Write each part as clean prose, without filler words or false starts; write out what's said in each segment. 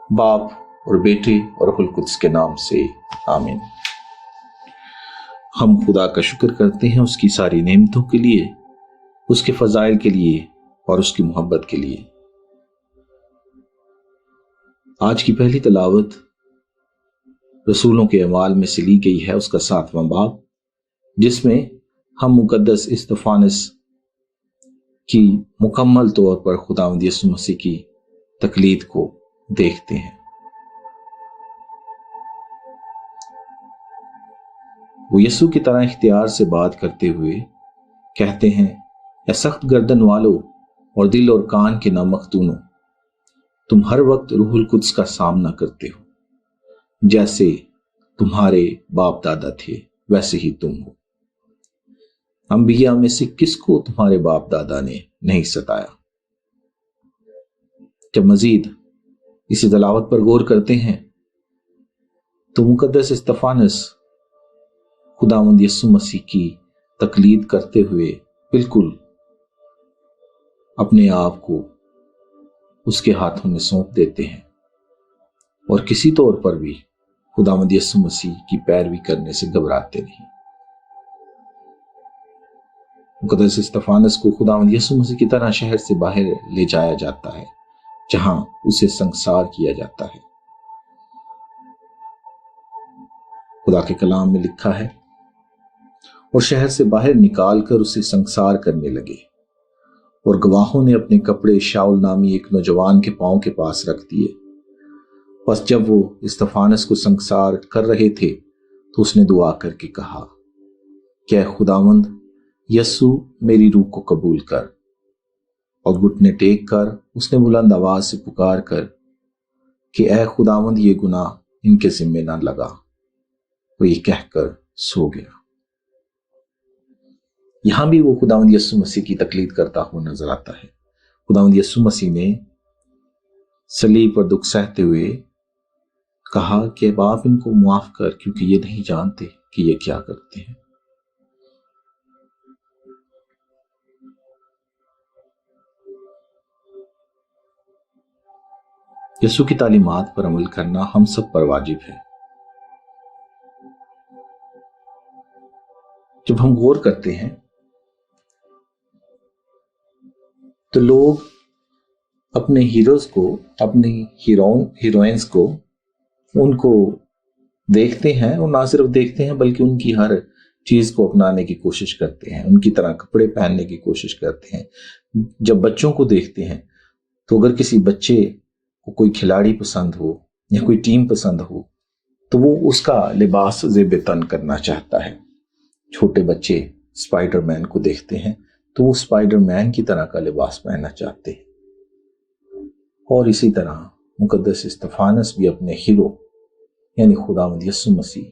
बाप और बेटे और रूहुल कुद्स के नाम से आमीन। हम खुदा का शुक्र करते हैं उसकी सारी नेमतों के लिए, उसके फजाइल के लिए और उसकी मोहब्बत के लिए। आज की पहली तलावत रसूलों के अमाल में से ली गई है, उसका 7वां बाब, जिसमें हम मुकद्दस इस्तफानस की मुकम्मल तौर पर खुदावंद यीशु मसीह की तकलीद को देखते हैं। वो यीशु की तरह इख्तियार से बात करते हुए कहते हैं, ऐ सख्त गर्दन वालों और दिल और कान के नामख्तूनों, तुम हर वक्त रूहुल कुद्स का सामना करते हो। जैसे तुम्हारे बाप दादा थे वैसे ही तुम हो। अंबिया में से किसको तुम्हारे बाप दादा ने नहीं सताया। जब मजीद इसी तलावत पर गौर करते हैं तो मुकद्दस इस्तफानस खुदावंद यीशु मसीह की तकलीद करते हुए बिल्कुल अपने आप को उसके हाथों में सौंप देते हैं और किसी तौर पर भी खुदावंद यीशु मसीह की पैरवी करने से घबराते नहीं। मुकद्दस इस्तफानस को खुदावंद यीशु मसीह की तरह शहर से बाहर ले जाया जाता है, जहां उसे संसार किया जाता है। खुदा के कलाम में लिखा है, और शहर से बाहर निकाल कर उसे संसार करने लगे, और गवाहों ने अपने कपड़े शाऊल नामी एक नौजवान के पांव के पास रख दिए। बस जब वो इस्तफानस को संसार कर रहे थे तो उसने दुआ करके कहा, क्या खुदावंद यीशु मेरी रूह को कबूल कर। और घुटने टेक कर उसने बुलंद आवाज से पुकार कर कि ऐ खुदावंद ये गुनाह इनके जिम्मे ना लगा। वो ये कहकर सो गया। यहां भी वो खुदावंद यीशु मसीह की तकलीद करता हुआ नजर आता है। खुदावंद यीशु मसीह ने सलीब पर दुख सहते हुए कहा कि बाप इनको माफ कर, क्योंकि ये नहीं जानते कि ये क्या करते हैं। यीशु की तालीमात पर अमल करना हम सब पर वाजिब है। जब हम गौर करते हैं तो लोग अपने हीरोज को, अपनी हीरोइंस को, उनको देखते हैं और ना सिर्फ देखते हैं बल्कि उनकी हर चीज को अपनाने की कोशिश करते हैं, उनकी तरह कपड़े पहनने की कोशिश करते हैं। जब बच्चों को देखते हैं तो अगर किसी बच्चे को कोई खिलाड़ी पसंद हो या कोई टीम पसंद हो तो वो उसका लिबास ज़ेब तन करना चाहता है। छोटे बच्चे स्पाइडरमैन को देखते हैं तो वो स्पाइडरमैन की तरह का लिबास पहनना चाहते हैं। और इसी तरह मुकद्दस इस्तफानस भी अपने हीरो यानी खुदावंद यीशु मसीह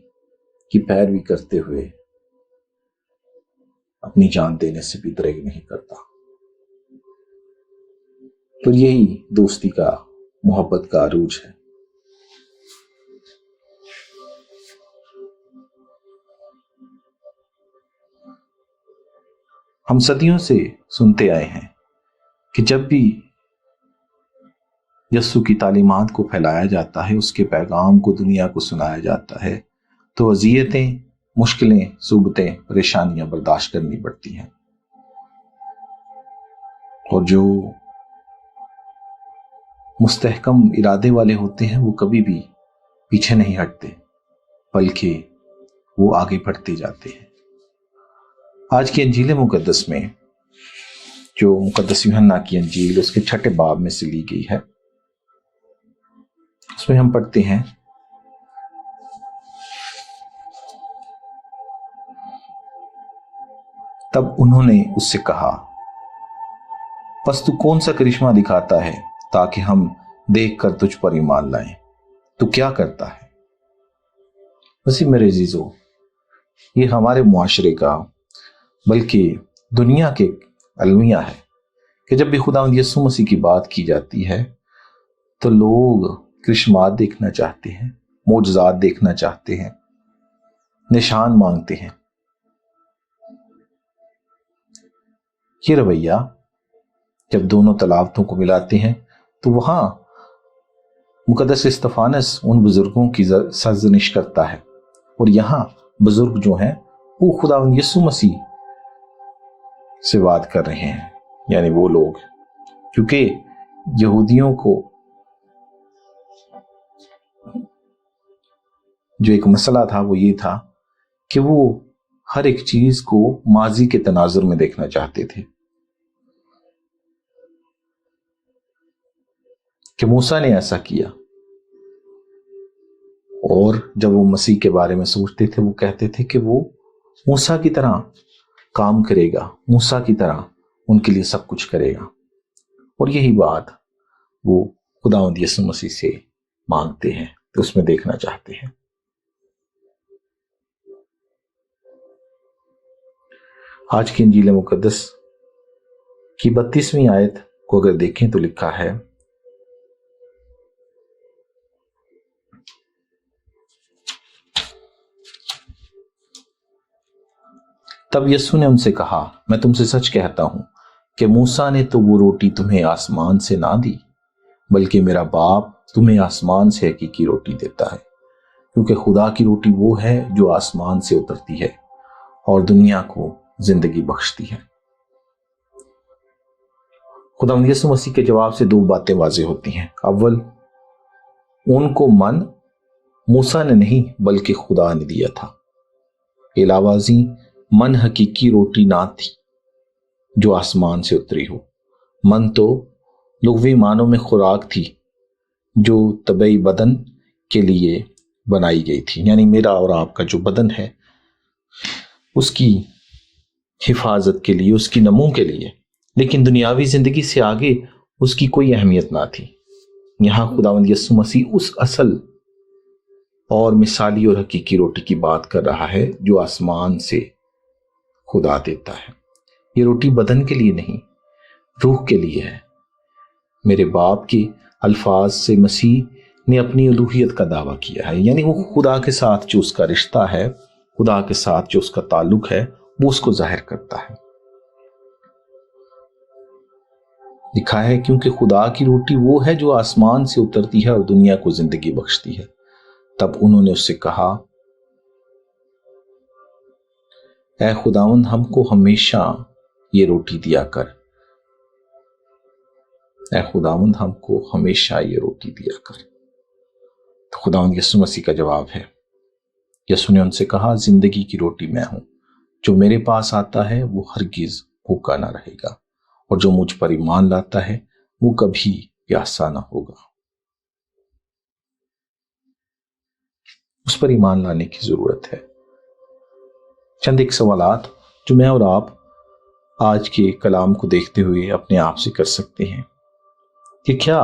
की पैरवी करते हुए अपनी जान देने से भी दरेग नहीं करता। तो यही दोस्ती का, मोहब्बत का अरूज है। हम सदियों से सुनते आए हैं कि जब भी यीशु की तालीमात को फैलाया जाता है, उसके पैगाम को दुनिया को सुनाया जाता है, तो अज़ियतें, मुश्किलें, सूबतें, परेशानियां बर्दाश्त करनी पड़ती हैं। और जो मुस्तहकम इरादे वाले होते हैं वो कभी भी पीछे नहीं हटते, बल्कि वो आगे बढ़ते जाते हैं। आज की अंजील मुकद्दस में, जो मुकद्दस यूहन्ना की अंजील उसके 6 बाब में से ली गई है, उसमें हम पढ़ते हैं, तब उन्होंने उससे कहा, बस तू कौन सा करिश्मा दिखाता है ताकि हम देखकर तुझ पर ईमान लाएं? तू क्या करता है? वैसे मेरे अजीजों, ये हमारे मुआशरे का बल्कि दुनिया के अलमिया है कि जब भी खुदावंद यीशु मसीह की बात की जाती है तो लोग करिश्मात देखना चाहते हैं, मोजज़ात देखना चाहते हैं, निशान मांगते हैं। ये रवैया जब दोनों तलावतों को मिलाते हैं तो वहां मुक़द्दस इस्तफानस उन बुजुर्गों की सरजनिश करता है, और यहाँ बुजुर्ग जो हैं वो खुदावंद यीशु मसीह से बात कर रहे हैं, यानी वो लोग, क्योंकि यहूदियों को जो एक मसला था वो ये था कि वो हर एक चीज को माजी के तनाजुर में देखना चाहते थे, कि मूसा ने ऐसा किया, और जब वो मसीह के बारे में सोचते थे वो कहते थे कि वो मूसा की तरह काम करेगा, मूसा की तरह उनके लिए सब कुछ करेगा। और यही बात वो खुदावंद यीशु मसीह से मांगते हैं, तो उसमें देखना चाहते हैं। आज की इंजील मुकद्दस की 32वीं आयत को अगर देखें तो लिखा है, तब यीशु ने उनसे कहा, मैं तुमसे सच कहता हूं कि मूसा ने तो वो रोटी तुम्हें आसमान से ना दी, बल्कि मेरा बाप तुम्हें आसमान से हकीकी रोटी देता है, क्योंकि खुदा की रोटी वो है जो आसमान से उतरती है और दुनिया को जिंदगी बख्शती है। खुदावंद यीशु मसीह के जवाब से दो बातें वाज़ेह होती हैं। अव्वल, उनको मन मूसा ने नहीं बल्कि खुदा ने दिया था। इलावाजी मन हकीकी रोटी ना थी जो आसमान से उतरी हो। मन तो लुग़वी मानों में खुराक थी जो तबई बदन के लिए बनाई गई थी, यानी मेरा और आपका जो बदन है उसकी हिफाजत के लिए, उसकी नमू के लिए, लेकिन दुनियावी जिंदगी से आगे उसकी कोई अहमियत ना थी। यहां खुदावंद यीशु मसीह उस असल और मिसाली और हकीकी रोटी की बात कर रहा है जो आसमान से खुदा देता है। ये रोटी बदन के लिए नहीं, रूह के लिए है। मेरे बाप के अल्फाज से मसीह ने अपनी उलूहियत का दावा किया है, यानी वो खुदा के साथ जो उसका रिश्ता है, खुदा के साथ जो उसका ताल्लुक है, वो उसको जाहिर करता है। लिखा है, क्योंकि खुदा की रोटी वो है जो आसमान से उतरती है और दुनिया को जिंदगी बख्शती है। तब उन्होंने उससे कहा, ऐ खुदावंद, हमको हमेशा ये रोटी दिया कर। ऐ खुदावंद, हमको हमेशा ये रोटी दिया कर। तो खुदावंद यीशु मसीह का जवाब है, यीशु ने उनसे कहा, जिंदगी की रोटी मैं हूं, जो मेरे पास आता है वो हरगिज भूखा ना रहेगा, और जो मुझ पर ईमान लाता है वो कभी प्यासा ना होगा। उस पर ईमान लाने की जरूरत है। चंद एक सवालात जो मैं और आप आज के कलाम को देखते हुए अपने आप से कर सकते हैं कि क्या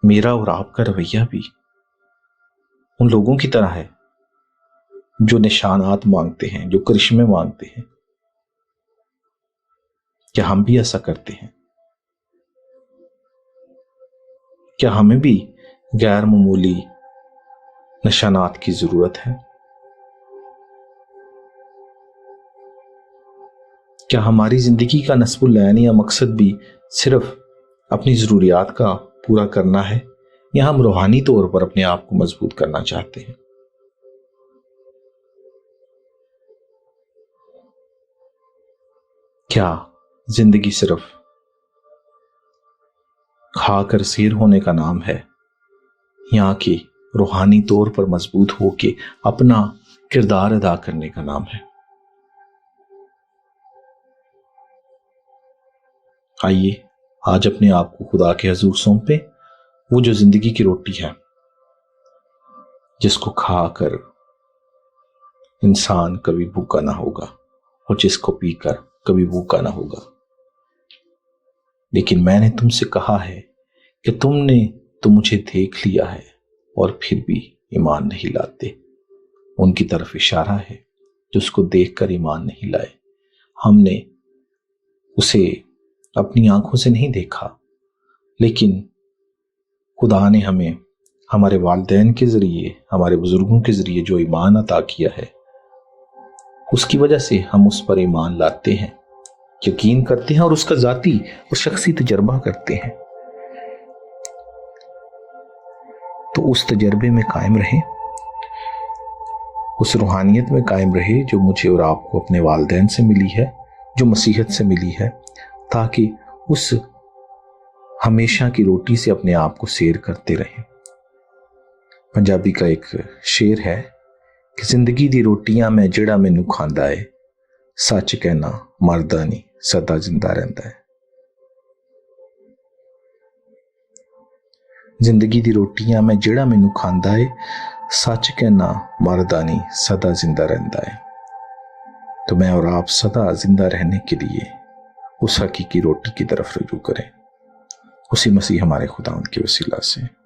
मेरा और आपका रवैया भी उन लोगों की तरह है जो निशानात मांगते हैं, जो करिश्मे मांगते हैं? क्या हम भी ऐसा करते हैं? क्या हमें भी गैर मामूली निशानात की जरूरत है? क्या हमारी जिंदगी का नस्बुल लैन या मकसद भी सिर्फ अपनी जरूरियात का पूरा करना है, या हम रूहानी तौर पर अपने आप को मजबूत करना चाहते हैं? क्या जिंदगी सिर्फ खाकर सिर होने का नाम है, या कि रूहानी तौर पर मजबूत होके अपना किरदार अदा करने का नाम है? आइए आज अपने आप को खुदा के हजूर सौंपे, वो जो जिंदगी की रोटी है जिसको खाकर इंसान कभी भूखा ना होगा और जिसको पीकर कभी भूखा ना होगा। लेकिन मैंने तुमसे कहा है कि तुमने तो मुझे देख लिया है और फिर भी ईमान नहीं लाते। उनकी तरफ इशारा है जो उसको देखकर ईमान नहीं लाए। हमने उसे अपनी आंखों से नहीं देखा, लेकिन खुदा ने हमें हमारे वालिदैन के जरिए, हमारे बुजुर्गों के जरिए जो ईमान अता किया है, उसकी वजह से हम उस पर ईमान लाते हैं, यकीन करते हैं और उसका जाती और शख्सी तजर्बा करते हैं। اس تجربے میں قائم رہیں، اس روحانیت میں قائم رہے جو مجھے اور آپ کو اپنے والدین سے ملی ہے، جو مسیحیت سے ملی ہے، تاکہ اس ہمیشہ کی روٹی سے اپنے آپ کو سیر کرتے رہیں۔ پنجابی کا ایک شعر ہے کہ زندگی دی روٹیاں میں جڑا مینوں کھاندا ہے، سچ کہنا مردا نہیں سدا زندہ رہندا ہے۔ زندگی دی روٹیاں میں جڑا مینوں کھاندا ہے، سچ کہنا مردا نہیں سدا زندہ رہندا ہے۔ تو میں اور آپ سدا زندہ رہنے کے لیے اس حقیقی روٹی کی طرف رجوع کریں، اسی مسیح ہمارے خداوند کے وسیلہ سے۔